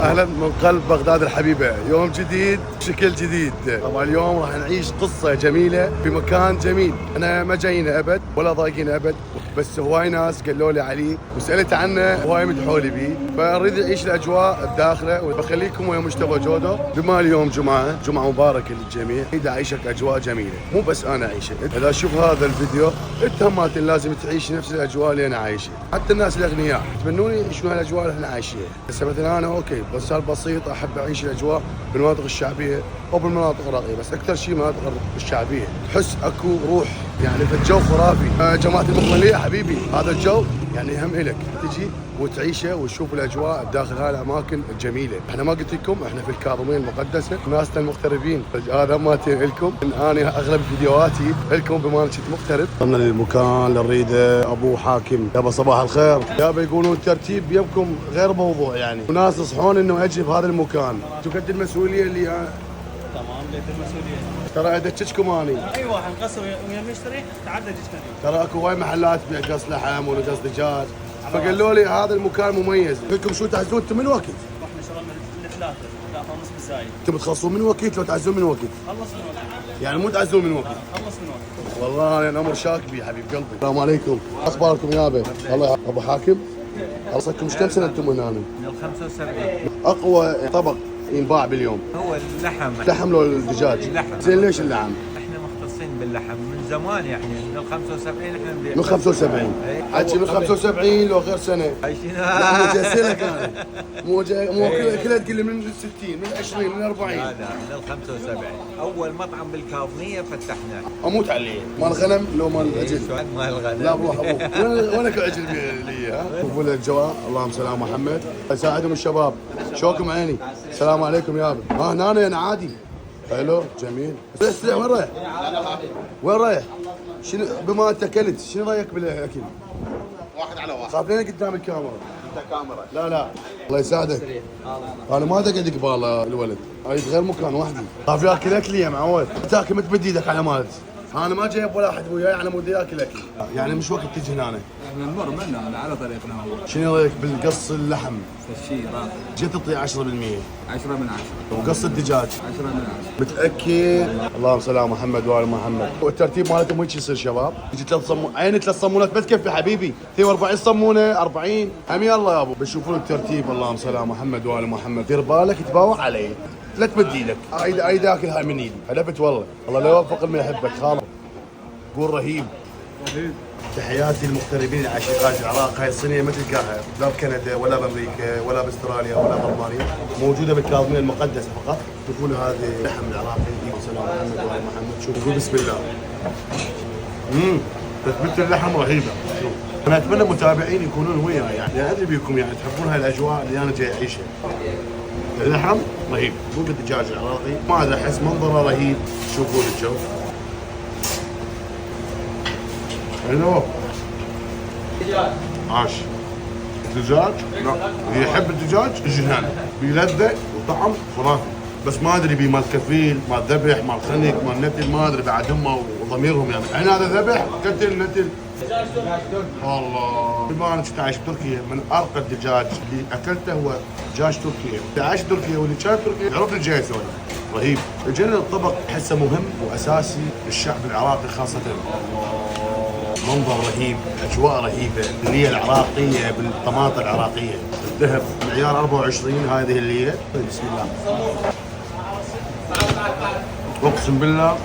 اهلا من قلب بغداد الحبيبه، يوم جديد بشكل جديد. طبعا اليوم راح نعيش قصه جميله في مكان جميل. انا ما جايين ابد ولا ضايقين ابد، بس هواي ناس قالوا لي عليه وسالت عنه، هواي مدحوا لي بيه، فاريد اعيش الاجواء الداخله وبخليكم ويا مجتبى جودو. بما اليوم جمعه مباركه للجميع، اريد اعيشك اجواء جميله، مو بس انا اعيشها. اذا اشوف هذا الفيديو انت هم لازم تعيش نفس الاجواء اللي انا عايشها. حتى الناس الاغنياء يتمنوني يعيشون هالاجواء اللي احنا عايشينها. بس مثلا انا اوكي بس بسيط، احب اعيش الاجواء بالمناطق الشعبيه او بالمناطق الراقيه، بس اكثر شيء مناطق الشعبيه تحس اكو روح، يعني في الجو خرافي. جماعه المقبليه حبيبي، هذا الجو يعني هم الك تجي وتعيشه وتشوف الاجواء داخل هاي الاماكن الجميله. احنا ما قلت لكم احنا في الكاظميه المقدسه، ناسنا المغتربين، هذا ما لكم. انا اغلب فيديوهاتي لكم بما اني كنت مغترب. وصلنا للمكان اللي نريده. ابو حاكم يابا صباح الخير. يابا يقولون الترتيب يمكم غير موضوع يعني، وناس يصحون انه اجي بهذا المكان. انتم قد المسؤوليه اللي تمام قد المسؤوليه. ترى ادشكم اني اي واحد نقصر ويا مشتري تعدى جسمه. ترى اكو هواي محلات تبيع قص لحم ولا قص دجاج، فقالوا لي هذا المكان مميز. لكم شو تعزون انتم من وقت؟ احنا شربنا ثلاثة ونص بالزايد. انتم بتخلصون من وقت لو تعزون من وقت؟ خلص من وقت. يعني مو تعزون من وقت؟ خلص من وقت. والله انا امر شاك بي حبيب قلبي. السلام عليكم، اخباركم يابا؟ الله ابو حاكم، صار كم سنه انتم هنا؟ من ال 75. اقوى طبق ينباع باليوم هو اللحم. لحم لو الدجاج؟ اللحم. زين ليش اللحم؟ احنا مختصين باللحم من زمان، يعني من ال 75 احنا نبيع. من 75 حكي من 75 لو غير سنه عايشين. لا مو جاي سنه كان، مو جاي مو كلها تقول لي من 60 من 20 من 40. لا من ال 75 اول مطعم بالكاظميه فتحناه. اموت عليه. مال غنم لو مال عجل؟ مال الغنم. لا بروح ابوك وينك العجل لي ها؟ شوفوا الجواب. اللهم صل على محمد. يساعدهم الشباب. شوكم عيني. السلام عليكم يابا. هنا انا عادي. حلو جميل. بس وين رايح؟ وين رايح؟ شنو بما انت اكلت شنو رايك بالاكل؟ واحد على واحد. خاف لين قدام الكاميرا. انت كاميرا. لا الله يساعدك. انا ما تقعد قبال الولد، اريد غير مكان وحدي. خاف ياكل اكلي يا معود. تاكل ما تمد ايدك على مالت. انا ما جايب ولا احد وياي على مود ياكل اكل. يعني مش وقت تجي هنا. احنا نمر منه على طريقنا هو. شنو رايك بالقص اللحم؟ شيء راقي. جيت تعطيه 10%. 10 من 10. وقص الدجاج 10 من 10. متاكد؟ اللهم صل على محمد وال محمد. والترتيب مالتهم هيك يصير شباب. يجي 3 صمون، عيني 3 صمونات ما تكفي حبيبي. 42 صمونه 40 هم يلا يا ابو. بشوفون الترتيب. اللهم صل على محمد وال محمد. دير بالك تباوع علي، لا تمد ايدك. ايد اكل هاي من ايدي. حلفت والله. الله لا يوفق من يحبك خالد. قول رهيب. تحياتي للمغتربين العشيقات العراق. هاي الصينيه ما تلقاها لا بكندا ولا بامريكا ولا باستراليا ولا بريطانيا، موجوده بالكاظميه المقدسه فقط. شوفوا له هذه لحم العراقي. سلام محمد وعلى محمد. شوفوا بسم الله. تتبيله اللحم رهيبه. شوف انا اتمنى متابعين يكونون وياي، يعني ادري بيكم يعني تحبون هاي الاجواء اللي انا جاي اعيشها. اللحم رهيب. مو بالدجاج العراقي ما ادري، احس منظره رهيب. شوفوا الجو. حلو. عاش. الدجاج لا، اللي يحب الدجاج يجي هنا بلذة وطعم خرافي. بس ما ادري بي مال كفيل مال ذبح مال خنق مال نتل، ما ادري بعد هم وضميرهم يعني. الحين هذا ذبح قتل نتل. الله. بما انا كنت عايش بتركيا، من ارقى الدجاج اللي اكلته هو دجاج تركيا. اللي عايش تركيا واللي كان تركيا يعرف لي جاي يسولف. رهيب. اجينا الطبق احسه مهم واساسي للشعب العراقي خاصه. منظر رهيب، اجواء رهيبه، اللي العراقيه بالطماطم العراقيه، الذهب معيار 24. هذه اللي بسم الله اقسم بالله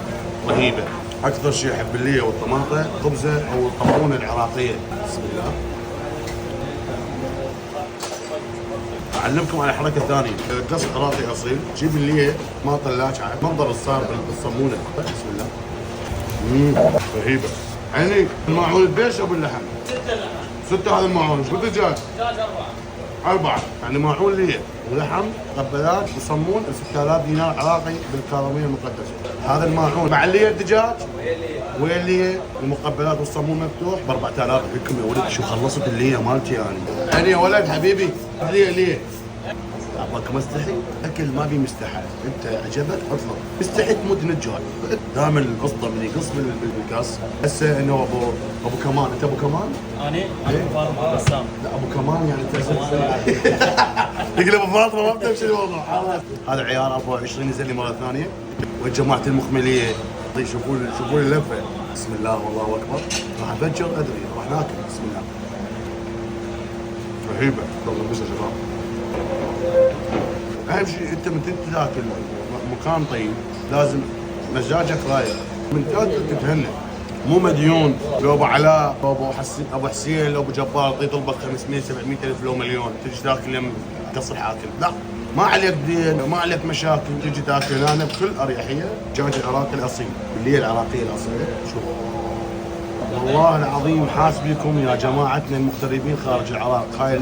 رهيبه. اكثر شيء احب اللي والطماطم خبزه او الطمونه العراقيه. بسم الله. اعلمكم على حركه ثانيه. قص عراقي اصيل، جيب اللي ما طلاش منظر الصار بالصمونه. بسم الله. رهيبه. عيني الماعون البيش او باللحم؟ 6 هذا الماعون. شو الدجاج؟ دجاج 4 يعني ماعون لي ولحم قبلات وصمون ب 6000 دينار عراقي بالكاظميه المقدسه. هذا الماعون مع اللي الدجاج واللي المقبلات والصمون مفتوح ب 4000. لكم يا ولد شو خلصت اللي مالتي يعني. يعني يا ولد حبيبي اللي ابغاك مستحي، اكل ما في مستحى، انت عجبك اطلب، مستحي تموت من الجوع. دائما القسطه من يقص بالقص. هسه انه ابو كمان، انت ابو كمان؟ انا فاروق بسام. لا ابو كمان يعني انت يقول ابو فاطمه ما بتمشي الموضوع. هذا عيار 24 نزل لي مره ثانيه. وجماعه المخمليه شوفوا لي اللفه. بسم الله والله اكبر. راح افجر ادري راح ناكل. بسم الله. رهيبه والله. بس يا شباب اهم شيء انت من تاكل مكان طيب لازم مزاجك رايق، من تاكل تتهنى، مو مديون. لو ابو علاء لو ابو حسين لو ابو جبار يطلبك 500 700 الف لو مليون تجي تاكل يم قصر حاكم. لا ما عليك دين وما عليك مشاكل، تجي تاكل هنا بكل اريحيه. دجاج العراقي الاصيل اللي هي العراقيه الاصيله. شوف والله العظيم حاسبكم يا جماعتنا المغتربين خارج العراق. هاي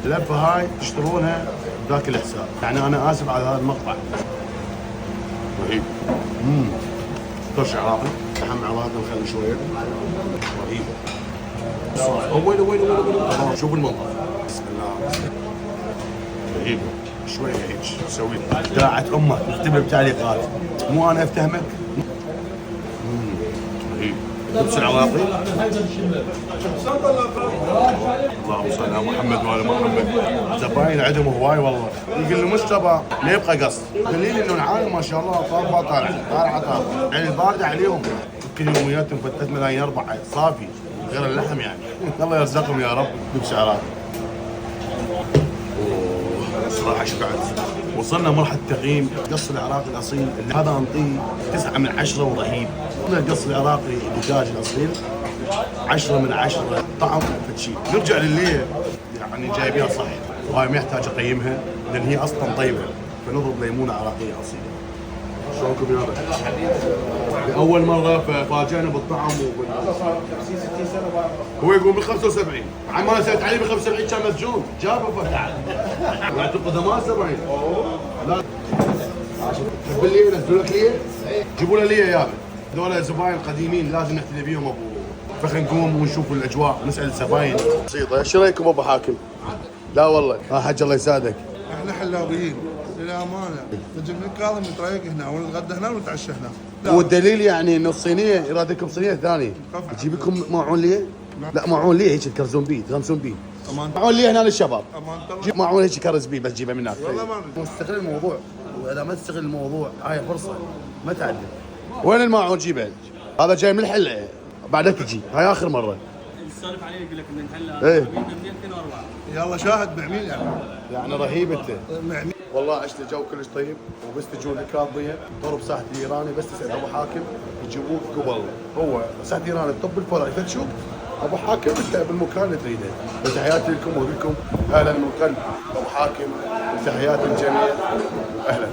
اللفه هاي تشترونها بذاك الحساب. يعني انا اسف على هذا المقطع. رهيب. طرش عراقي، لحم عراقي مخلي شويه. رهيب. وين شوف المنظر. بسم الله. رهيب. شويه هيك سوي داعت امك اكتب بتعليقات مو انا افتهمك. رهيب. لبس العراقي. اللهم صل على محمد وعلى محمد. زباين عندهم هواي والله. يقول له مجتبى ما يبقى قصد. دليل انه العالم ما شاء الله طالعه طالعه يعني البارده عليهم. كل يومياتهم ب 3 ملايين 4 صافي غير اللحم يعني. الله يرزقهم يا رب. لبس عراقي. صراحه شبعت. وصلنا مرحله تقييم القص العراقي الاصيل اللي هذا انطيه 9 من 10 ورهيب. القص العراقي الدجاج الاصيل 10 من 10 طعم فتشي. نرجع للي يعني جايبيها صح وهاي ما يحتاج اقيمها لان هي اصلا طيبه. فنضرب ليمونه عراقيه اصيله. شلونكم يابا؟ لاول مره ففاجئنا بالطعم هو يقول من 75 عمال سالت عليه ب 75 كان مسجون جابه فتح يعتقد ما 70. لا تحب لي نزلوا لك ليه؟ جيبوا له ليه يابا. هذول زباين قديمين لازم نحتذي بيهم ابو. فخلينا نقوم ونشوف الاجواء ونسال الزباين. بسيطه. ايش رايكم ابو حاكم؟ لا والله حاج الله يسعدك. احنا حلاويين للامانه نجي من الكاظم نتريق هنا ونتغدى هنا ونتعشى هنا. والدليل يعني انه الصينيه يرادكم صينيه ثانيه تجيب لكم ماعون ليه؟ لا ماعون ليه هيك تكرزون بيه تغمسون بيه. ماعون ليه هنا للشباب. جيب ماعون هيك كرز بيه بس جيبه من هناك. والله ما اريد. استغل الموضوع واذا ما تستغل الموضوع هاي فرصه ما تعدل. وين الماعون جيبه؟ هذا جاي من الحله بعدك تجي هاي اخر مره. السالف عليه يقول لك من الحلا ايه 204. يلا شاهد بعميل يعني رهيب انت. يعني والله عشت الجو كلش طيب وبس تجون الكاظميه ضرب ساحه الايراني بس تسال ابو حاكم يجيبوك قبل. هو ساحه ايراني الطب الفرع يفتشوك ابو حاكم انت بالمكان اللي تريده. تحياتي لكم واقول لكم اهلا من قلب ابو حاكم. تحياتي الجميع اهلا.